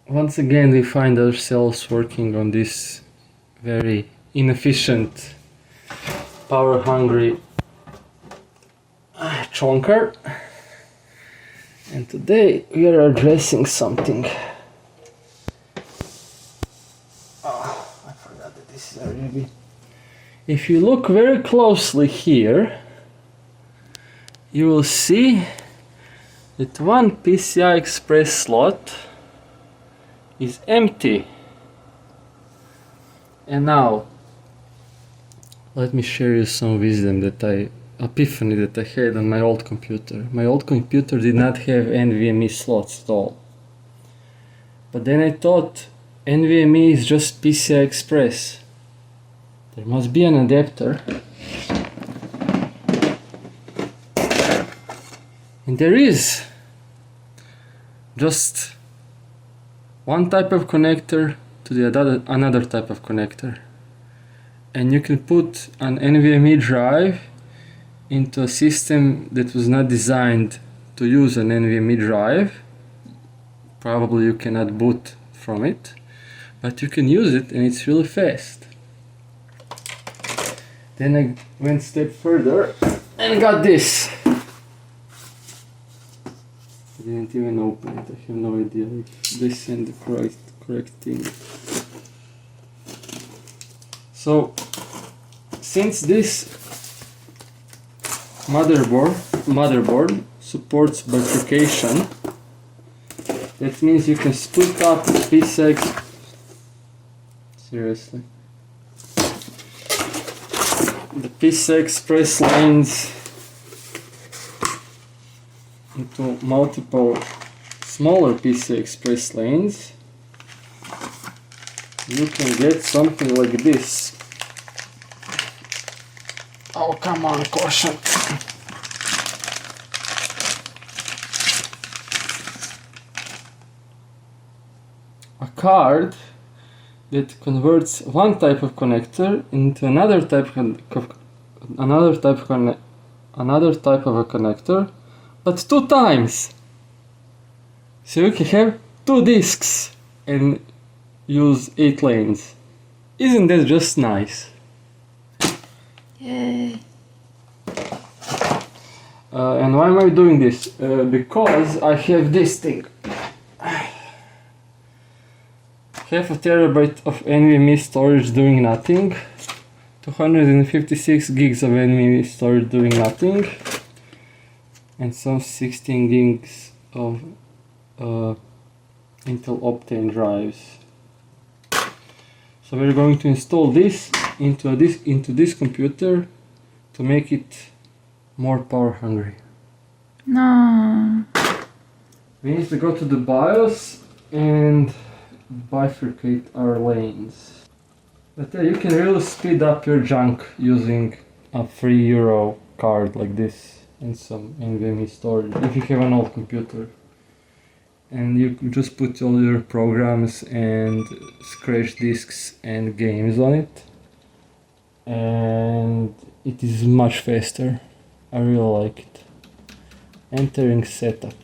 once again we find ourselves working on this very inefficient, power-hungry chonker, and today we are addressing something. Oh, I forgot that this is a really... If you look very closely here, you will see that one PCI-express slot is empty. And now, let me share you some wisdom epiphany that I had on my old computer. My old computer did not have NVMe slots at all. But then I thought NVMe is just PCI-express. There must be an adapter. And there is just one type of connector to the another type of connector. And you can put an NVMe drive into a system that was not designed to use an NVMe drive. Probably you cannot boot from it, but you can use it and it's really fast. Then I went a step further and got this. I didn't even open it, I have no idea if they sent the correct thing. So, since this motherboard supports bifurcation, that means you can split up PCI. Seriously. The PCI-express lanes into multiple smaller PCI-express lanes. You can get something like this. Oh, come on, caution. A card that converts one type of connector into another type of a connector, but 2 times. So you can have 2 disks and use 8 lanes. Isn't that just nice? Yay! And why am I doing this? Because I have this thing. Half a terabyte of NVMe storage doing nothing. 256 gigs of NVMe storage doing nothing. And some 16 gigs of Intel Optane drives. So we're going to install this into this computer to make it more power hungry. No. We need to go to the BIOS and bifurcate our lanes. But yeah, you can really speed up your junk using a €3 card like this and some NVMe storage if you have an old computer. And you can just put all your programs and scratch disks and games on it. And it is much faster. I really like it. Entering setup.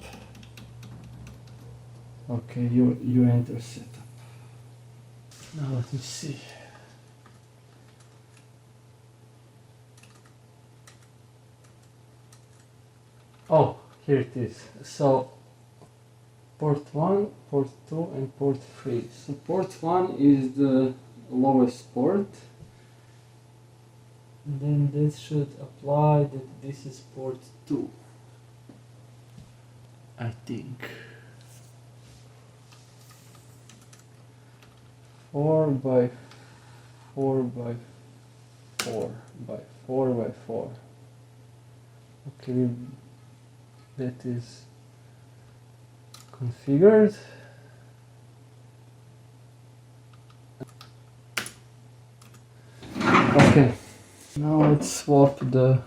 Okay, you enter setup. Now let me see. Oh, here it is. So port 1, port 2 and port 3. So port 1 is the lowest port. And then this should apply that this is port 2. I think. 4 by 4 by 4 by 4 by 4. Okay, that is configured. Okay, now let's swap the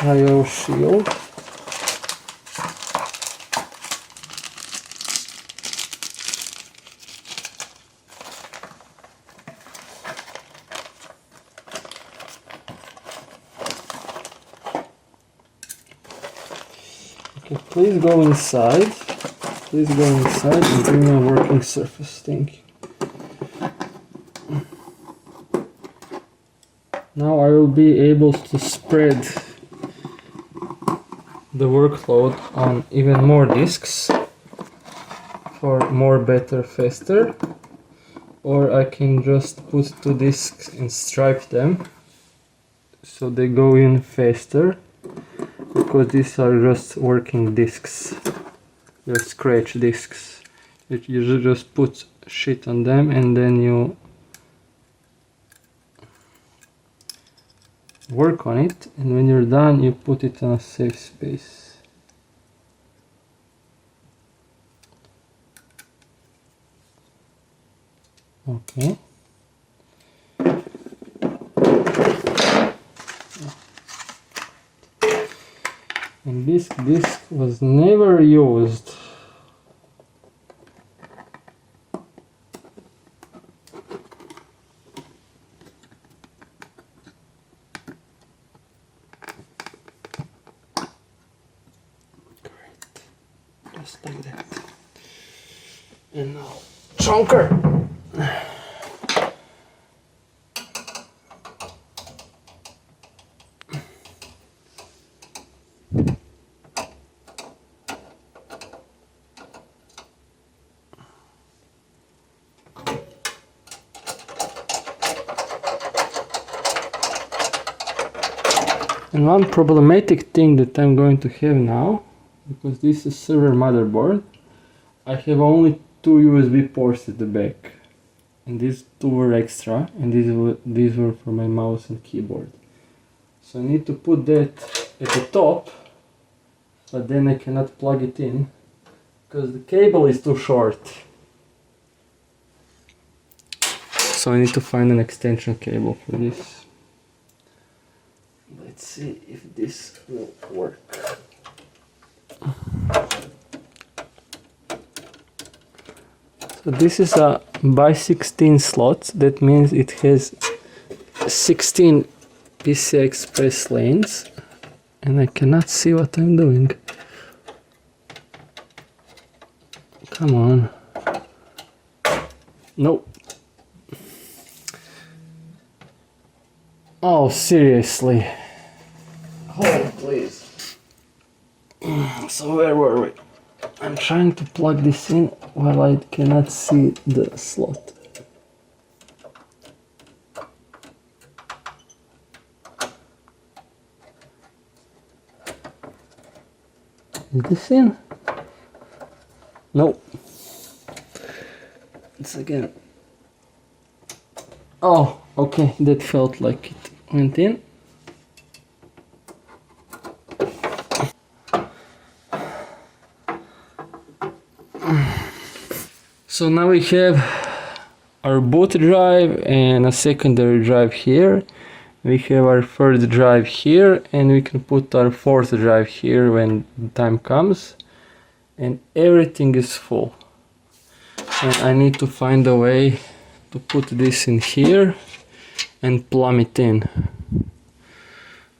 IO shield. Okay, Please go inside. Please go inside and bring a working surface. Thank you. Now I will be able to spread the workload on even more disks for more, better, faster. Or I can just put 2 disks and stripe them so they go in faster, because these are just working disks. They're scratch disks. You just put shit on them and then you work on it, and when you're done you put it in a safe space. Okay. And this disk was never used. Just like that. And now, chunker! And one problematic thing that I'm going to have now, because this is server motherboard, I have only 2 USB ports at the back, and these 2 were extra, and these were for my mouse and keyboard. So I need to put that at the top, but then I cannot plug it in because the cable is too short. So I need to find an extension cable for this. Let's see if this will work. So this is a by 16 slots. That means it has 16 PCI-express lanes, and I cannot see what I'm doing. Come on. Nope. Oh, seriously. Hold, please. So where were we? I'm trying to plug this in while I cannot see the slot. Is this in? Nope. It's again. Oh, okay, that felt like it went in. So now we have our boot drive and a secondary drive here. We have our third drive here, and we can put our fourth drive here when the time comes. And everything is full. And I need to find a way to put this in here and plumb it in.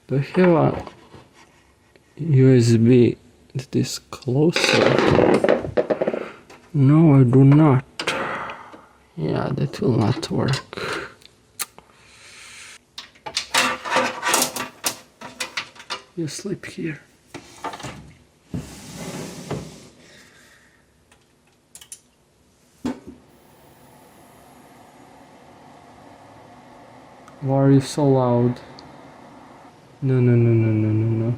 Do I have a USB that is closer? No, I do not. Yeah, that will not work. You sleep here. Why are you so loud? No, no, no, no, no, no,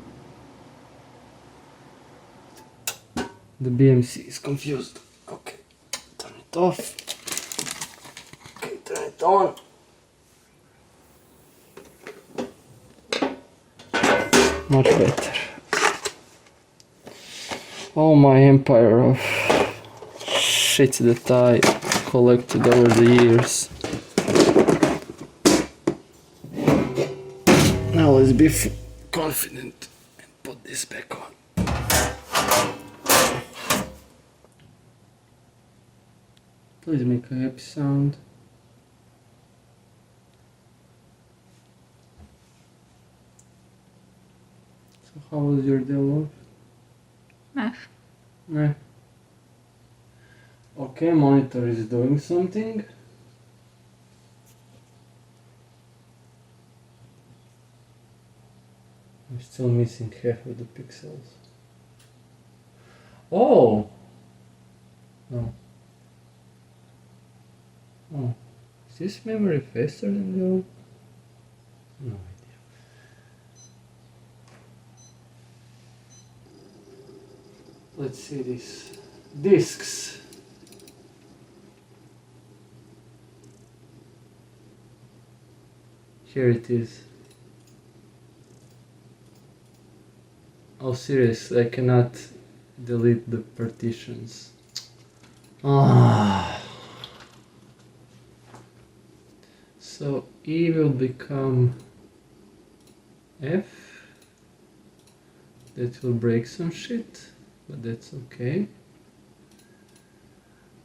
no. The BMC is confused. Okay, turn it off. Okay, turn it on. Much better. All my empire of shit that I collected over the years. Now let's be confident and put this back on. Please make a happy sound. So how was your day off? Math. Nah. Okay, monitor is doing something. I'm still missing half of the pixels. Oh! No. Oh. Is this memory faster than the old? No idea. Let's see this. Discs. Here it is. Oh, seriously, I cannot delete the partitions. Ah. So E will become F. That will break some shit, but that's okay.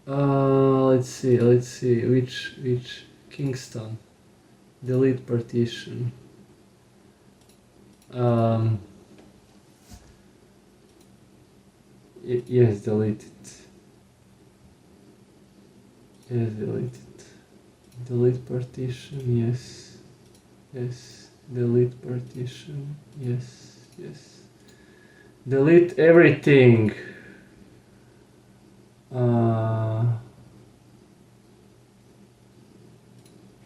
Let's see, which Kingston? Delete partition. Yes, delete it. Yes, delete it. Delete partition, yes. Yes. Delete partition, yes, yes. Delete everything.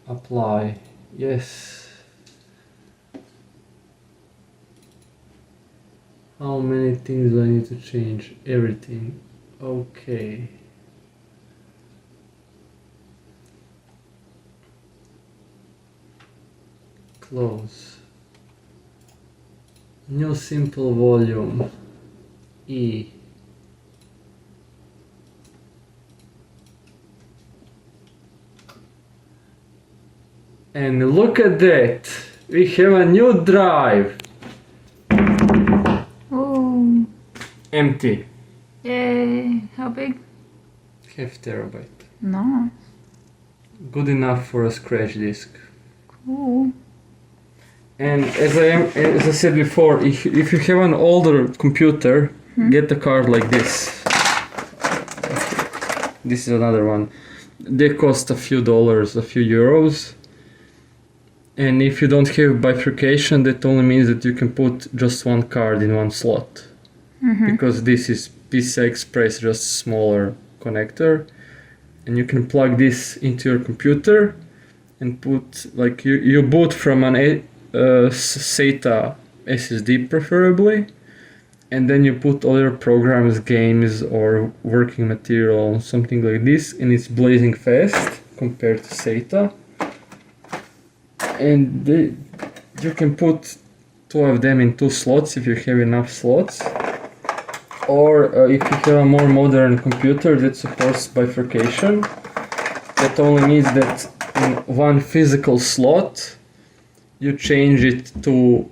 Apply, yes. How many things do I need to change? Everything. Okay. Close. New simple volume. E. And look at that! We have a new drive. Oh. Empty. Yay. How big? Half terabyte. No. Good enough for a scratch disk. Cool. And as I said before, if you have an older computer, get a card like this. This is another one. They cost a few dollars, a few euros. And if you don't have bifurcation, that only means that you can put just one card in one slot. Because this is PCI-express, just smaller connector. And you can plug this into your computer and put, like, you boot from an SATA SSD preferably, and then you put all your programs, games, or working material, something like this, and it's blazing fast compared to SATA. And you can put two of them in two slots if you have enough slots. Or if you have a more modern computer that supports bifurcation, that only means that in one physical slot you change it to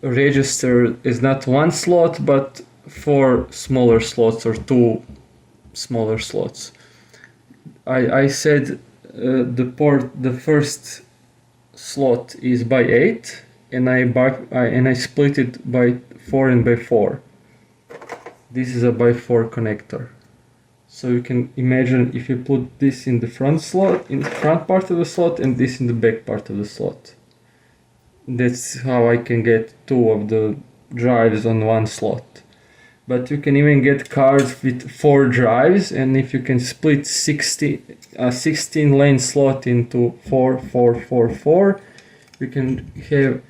register is not one slot but 4 smaller slots or 2 smaller slots. I said the first slot is by 8 and I split it by 4 and by 4. This is a by 4 connector. So you can imagine if you put this in the front slot, in the front part of the slot, and this in the back part of the slot. That's how I can get 2 of the drives on one slot. But you can even get cards with 4 drives, and if you can split a 16 lane slot into 4, 4, 4, 4, you can have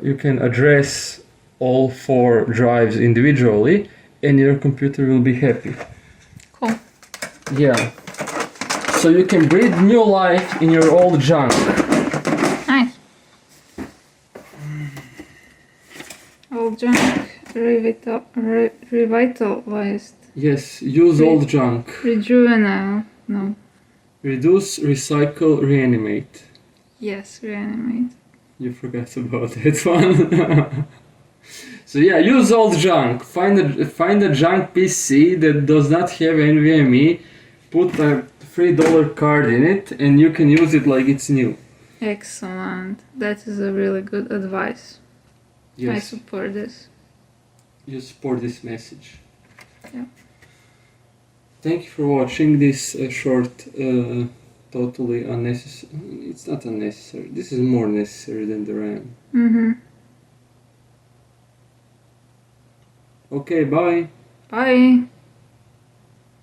you can address all 4 drives individually, and your computer will be happy. Cool. Yeah. So you can breathe new life in your old junk. Nice. Old junk revitalized. Yes, use old junk. Rejuvenate. No. Reduce, recycle, reanimate. Yes, reanimate. You forgot about that one. So yeah, use old junk. Find a junk PC that does not have NVMe. Put a $3 card in it, and you can use it like it's new. Excellent. That is a really good advice. Yes. I support this. you support this message. Yeah. Thank you for watching this short, totally unnecessary. It's not unnecessary. This is more necessary than the RAM. Mm-hmm. Okay, bye. Bye.